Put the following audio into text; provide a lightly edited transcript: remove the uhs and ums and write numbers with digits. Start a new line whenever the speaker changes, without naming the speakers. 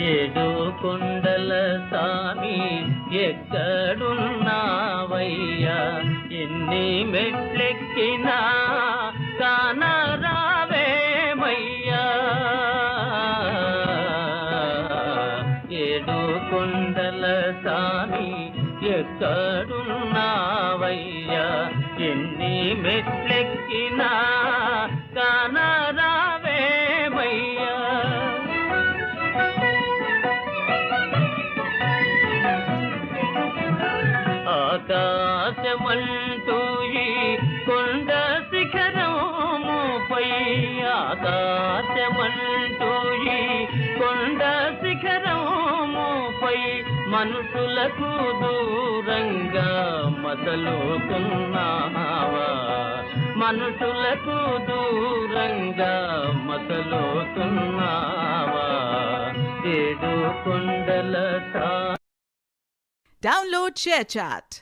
ఏడు కొండల సామి ఎక్కడున్నావయ్యా, ఎన్ని మెట్లెక్కినా కానరావేమయ్యా. ఏడు కొండల సామి ఎక్కడున్నావయ్యా, ఎన్ని మెట్లెక్కినా కానరావేమయ్యా. ఆకాశమంటూ ఈ కొండ శిఖరముపై, ఆకాశమంటూ ఈ కొండ శిఖరముపై మనుషులకు దూరంగా మసలుతున్నావా, మనుషులకు దూరంగా మసలుతున్నావా. ఏడు కొండల
Download ShareChat.